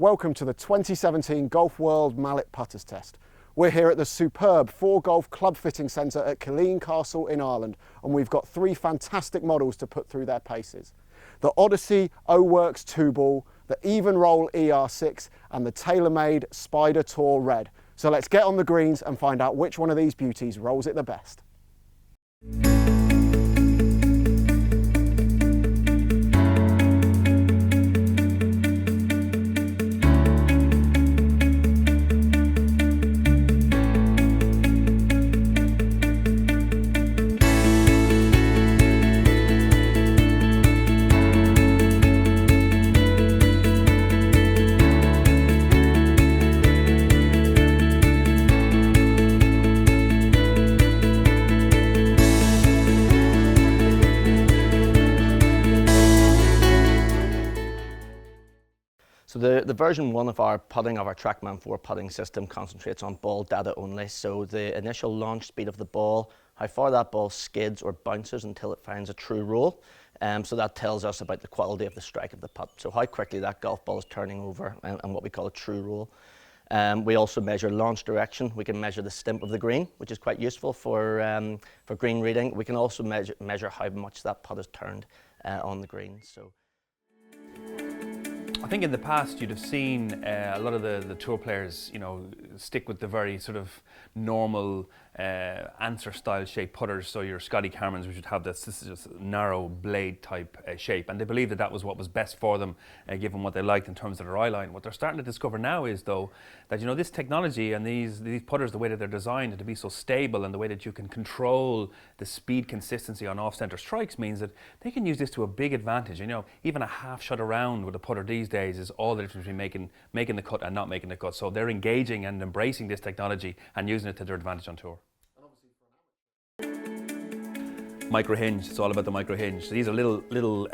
Welcome to the 2017 Golf World Mallet Putters Test. We're here at the superb 4Golf Club Fitting Centre at Killeen Castle in Ireland, and we've got three fantastic models to put through their paces. The Odyssey O-Works 2-ball, the Evnroll ER6 and the TaylorMade Spider Tour Red. So let's get on the greens and find out which one of these beauties rolls it the best. So the version 1 of our TrackMan 4 putting system concentrates on ball data only. So the initial launch speed of the ball, how far that ball skids or bounces until it finds a true roll. So that tells us about the quality of the strike of the putt. So how quickly that golf ball is turning over and what we call a true roll. We also measure launch direction. We can measure the stimp of the green, which is quite useful for green reading. We can also measure how much that putt is turned on the green. So. I think in the past you'd have seen a lot of the tour players, stick with the very sort of normal answer style shape putters. So your Scotty Camerons, which would have this is just a narrow blade type shape, and they believed that was what was best for them, given what they liked in terms of their eye line. What they're starting to discover now is though that this technology and these putters, the way that they're designed to be so stable and the way that you can control the speed consistency on off-center strikes means that they can use this to a big advantage. Even a half shot around with a putter these days is all the difference between making the cut and not making the cut. So they're engaging and embracing this technology and using it to their advantage on tour. Micro hinge, it's all about the micro hinge. So these are little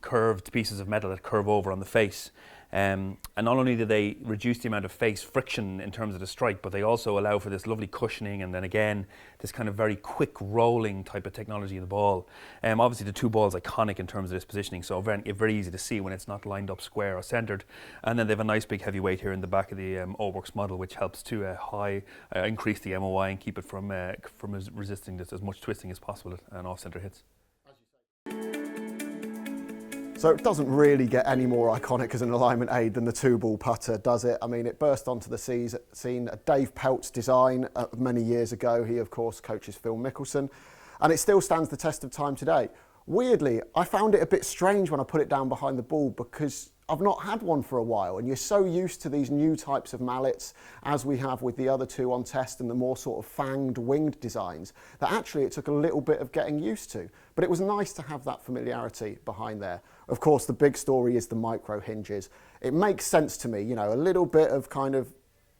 curved pieces of metal that curve over on the face. And not only do they reduce the amount of face friction in terms of the strike, but they also allow for this lovely cushioning and then again, this kind of very quick rolling type of technology of the ball. Obviously the two balls iconic in terms of this positioning, so very easy to see when it's not lined up square or centered. And then they have a nice big heavy weight here in the back of the O-Works model, which helps to increase the MOI and keep it from resisting this as much twisting as possible and off-center hits. So it doesn't really get any more iconic as an alignment aid than the 2-ball putter, does it? I mean, it burst onto the scene, Dave Pelt's design many years ago. He, of course, coaches Phil Mickelson, and it still stands the test of time today. Weirdly, I found it a bit strange when I put it down behind the ball because I've not had one for a while, and you're so used to these new types of mallets, as we have with the other two on test and the more sort of fanged, winged designs, that actually it took a little bit of getting used to. But it was nice to have that familiarity behind there. Of course, the big story is the micro hinges. It makes sense to me, a little bit of kind of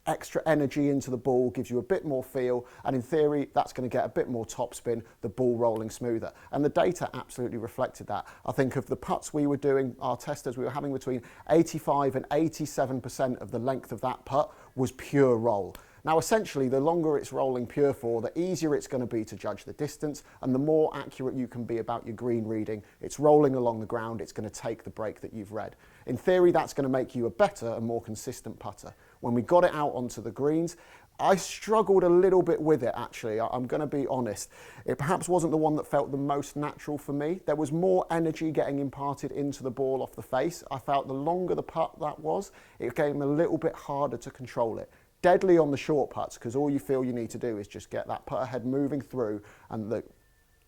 extra energy into the ball gives you a bit more feel, and in theory that's going to get a bit more topspin, the ball rolling smoother, and the data absolutely reflected that. I think of the putts we were doing, our testers, we were having between 85 and 87% of the length of that putt was pure roll. Now essentially the longer it's rolling pure for, the easier it's going to be to judge the distance and the more accurate you can be about your green reading. It's rolling along the ground, it's going to take the break that you've read. In theory that's going to make you a better and more consistent putter. When we got it out onto the greens, I struggled a little bit with it actually, I'm going to be honest. It perhaps wasn't the one that felt the most natural for me. There was more energy getting imparted into the ball off the face. I felt the longer the putt that was, it became a little bit harder to control it. Deadly on the short putts because all you feel you need to do is just get that putter head moving through, and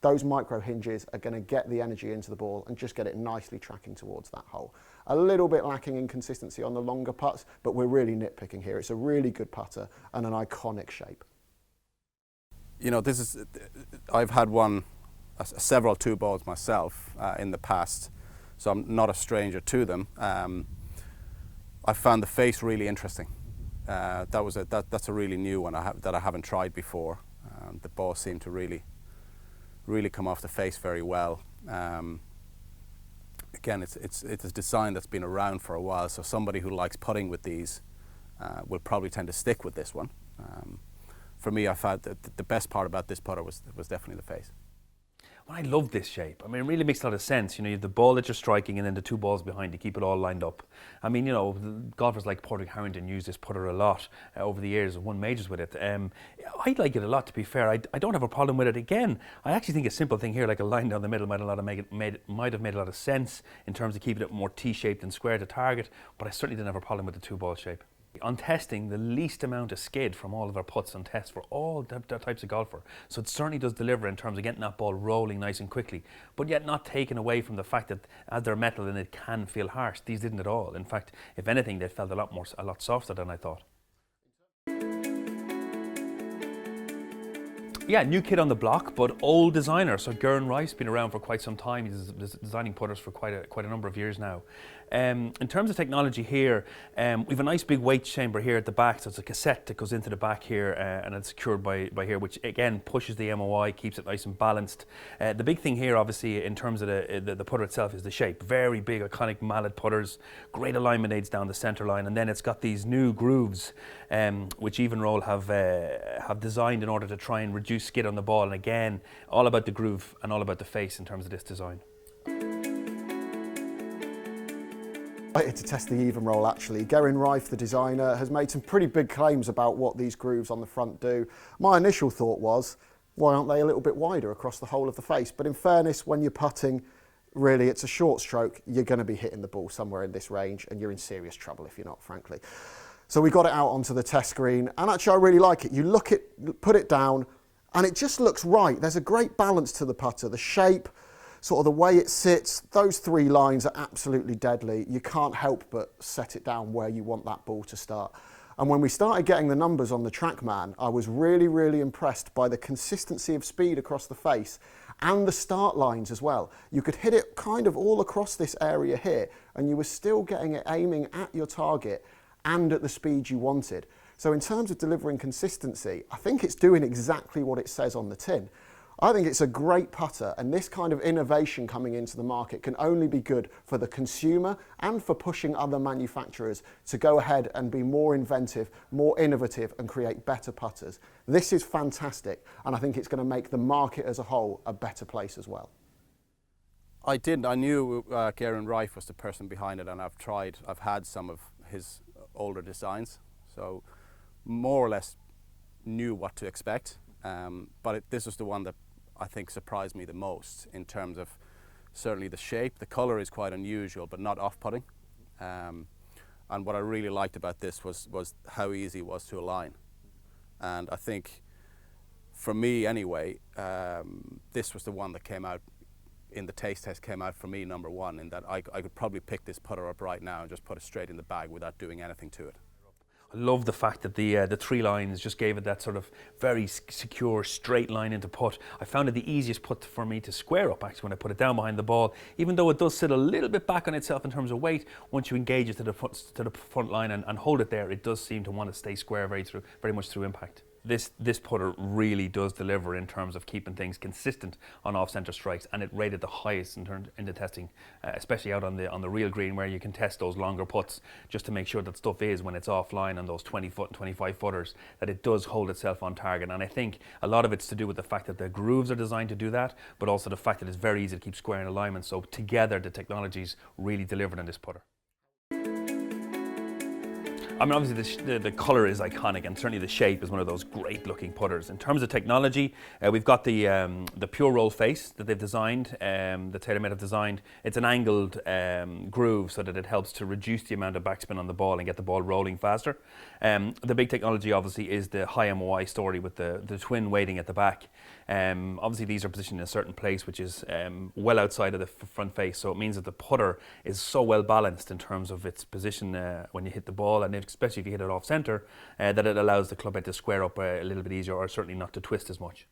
those micro hinges are going to get the energy into the ball and just get it nicely tracking towards that hole. A little bit lacking in consistency on the longer putts, but we're really nitpicking here. It's a really good putter and an iconic shape. I've had several 2-balls myself in the past, so I'm not a stranger to them. I found the face really interesting. That's a really new one that I haven't tried before. The ball seemed to really come off the face very well. Again, it's a design that's been around for a while, so somebody who likes putting with these will probably tend to stick with this one. For me, I found that the best part about this putter was definitely the face. I love this shape. I mean, it really makes a lot of sense. You know, you have the ball that you're striking and then the two balls behind to keep it all lined up. I mean, you know, golfers like Padraig Harrington use this putter a lot over the years and won majors with it. I like it a lot, to be fair. I don't have a problem with it. Again, I actually think a simple thing here, like a line down the middle, might have made a lot of sense in terms of keeping it more T-shaped and square to target, but I certainly didn't have a problem with the two ball shape. On testing, the least amount of skid from all of our putts on test for all types of golfer. So it certainly does deliver in terms of getting that ball rolling nice and quickly, but yet not taken away from the fact that as they're metal and it can feel harsh. These didn't at all. In fact, if anything, they felt a lot softer than I thought. Yeah, new kid on the block, but old designer. So Geraint Rice's been around for quite some time. He's designing putters for quite a number of years now. In terms of technology here, we have a nice big weight chamber here at the back, so it's a cassette that goes into the back here and it's secured by here, which again pushes the MOI, keeps it nice and balanced. The big thing here, obviously, in terms of the putter itself is the shape. Very big, iconic Mallet putters, great alignment aids down the centre line, and then it's got these new grooves, which Evnroll have designed in order to try and reduce skid on the ball. And again, all about the groove and all about the face in terms of this design. To test the Evnroll actually. Geraint Rice, the designer, has made some pretty big claims about what these grooves on the front do. My initial thought was, why aren't they a little bit wider across the whole of the face? But in fairness, when you're putting, really it's a short stroke, you're going to be hitting the ball somewhere in this range and you're in serious trouble if you're not, frankly. So we got it out onto the test screen and actually I really like it. You look it, put it down and it just looks right. There's a great balance to the putter, the shape, sort of the way it sits. Those three lines are absolutely deadly. You can't help but set it down where you want that ball to start. And when we started getting the numbers on the TrackMan, I was really, really impressed by the consistency of speed across the face and the start lines as well. You could hit it kind of all across this area here and you were still getting it aiming at your target and at the speed you wanted. So in terms of delivering consistency, I think it's doing exactly what it says on the tin. I think it's a great putter, and this kind of innovation coming into the market can only be good for the consumer and for pushing other manufacturers to go ahead and be more inventive, more innovative and create better putters. This is fantastic, and I think it's going to make the market as a whole a better place as well. I knew Geraint Rice was the person behind it, and I've had some of his older designs, so more or less knew what to expect. But this was the one that I think surprised me the most in terms of certainly the shape. The colour is quite unusual, but not off-putting. And what I really liked about this was how easy it was to align. And I think, for me anyway, this was the one that came out in the taste test, came out for me number one, in that I could probably pick this putter up right now and just put it straight in the bag without doing anything to it. I love the fact that the three lines just gave it that sort of very secure straight line into putt. I found it the easiest putt for me to square up actually when I put it down behind the ball, even though it does sit a little bit back on itself in terms of weight. Once you engage it to the front line and hold it there, it does seem to want to stay square very much through impact. This putter really does deliver in terms of keeping things consistent on off-centre strikes, and it rated the highest in the testing, especially out on the real green where you can test those longer putts just to make sure that stuff is, when it's offline on those 20-foot and 25 footers, that it does hold itself on target. And I think a lot of it's to do with the fact that the grooves are designed to do that, but also the fact that it's very easy to keep square in alignment. So together the technology's really delivered on this putter. I mean, obviously the colour is iconic, and certainly the shape is one of those great looking putters. In terms of technology, we've got the pure roll face that they've designed, that TaylorMade have designed. It's an angled groove so that it helps to reduce the amount of backspin on the ball and get the ball rolling faster. The big technology obviously is the high MOI story with the twin weighting at the back. Obviously these are positioned in a certain place which is well outside of the front face, so it means that the putter is so well balanced in terms of its position when you hit the ball, and especially if you hit it off centre, that it allows the club head to square up a little bit easier, or certainly not to twist as much.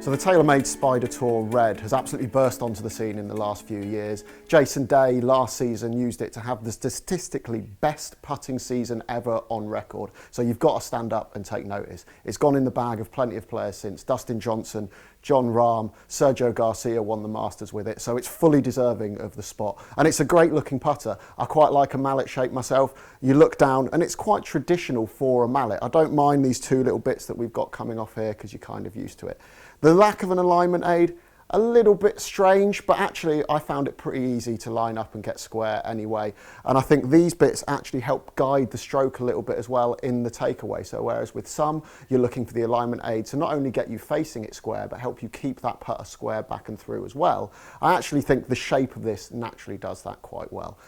So the TaylorMade Spider Tour Red has absolutely burst onto the scene in the last few years. Jason Day last season used it to have the statistically best putting season ever on record. So you've got to stand up and take notice. It's gone in the bag of plenty of players since. Dustin Johnson, John Rahm, Sergio Garcia won the Masters with it, so it's fully deserving of the spot. And it's a great looking putter. I quite like a mallet shape myself. You look down and it's quite traditional for a mallet. I don't mind these two little bits that we've got coming off here because you're kind of used to it. The lack of an alignment aid, a little bit strange, but actually I found it pretty easy to line up and get square anyway. And I think these bits actually help guide the stroke a little bit as well in the takeaway. So whereas with some, you're looking for the alignment aid to not only get you facing it square, but help you keep that putter square back and through as well. I actually think the shape of this naturally does that quite well.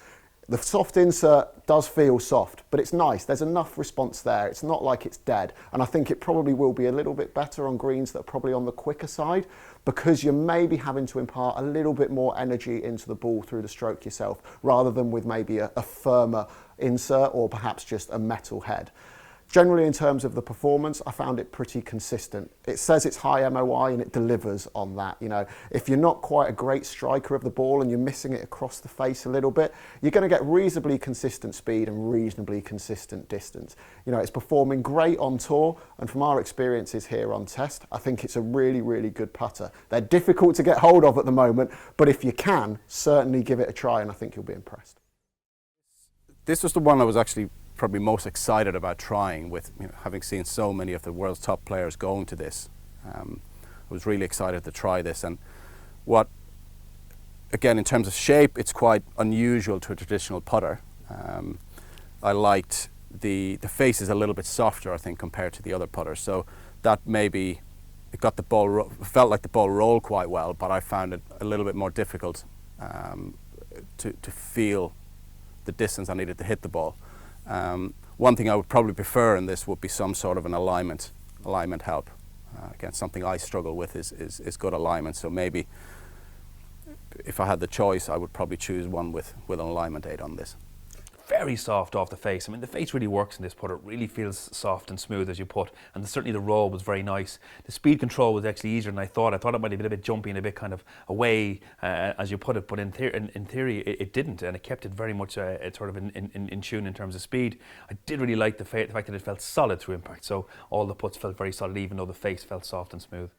The soft insert does feel soft, but it's nice. There's enough response there. It's not like it's dead. And I think it probably will be a little bit better on greens that are probably on the quicker side, because you're maybe having to impart a little bit more energy into the ball through the stroke yourself, rather than with maybe a firmer insert or perhaps just a metal head. Generally, in terms of the performance, I found it pretty consistent. It says it's high MOI and it delivers on that. You know, if you're not quite a great striker of the ball and you're missing it across the face a little bit, you're going to get reasonably consistent speed and reasonably consistent distance. You know, it's performing great on tour, and from our experiences here on test, I think it's a really, really good putter. They're difficult to get hold of at the moment, but if you can, certainly give it a try and I think you'll be impressed. This was the one I was actually probably most excited about trying, with having seen so many of the world's top players going to this. I was really excited to try this, and what, again, in terms of shape, it's quite unusual to a traditional putter. I liked the face is a little bit softer, I think, compared to the other putters, so that maybe it got the ball, felt like the ball rolled quite well, but I found it a little bit more difficult to feel the distance I needed to hit the ball. One thing I would probably prefer in this would be some sort of an alignment help. Again, something I struggle with is good alignment, so maybe if I had the choice, I would probably choose one with an alignment aid on this. Very soft off the face. I mean, the face really works in this putter. It really feels soft and smooth as you put, and certainly the roll was very nice. The speed control was actually easier than I thought. I thought it might have been a bit jumpy and a bit kind of away as you put it, but in theory it didn't, and it kept it very much sort of in tune in terms of speed. I did really like the fact that it felt solid through impact, so all the putts felt very solid even though the face felt soft and smooth.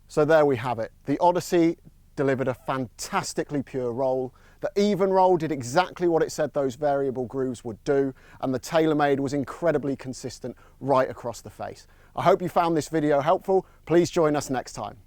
So there we have it. The Odyssey delivered a fantastically pure roll. The Evnroll did exactly what it said those variable grooves would do, and the TaylorMade was incredibly consistent right across the face. I hope you found this video helpful. Please join us next time.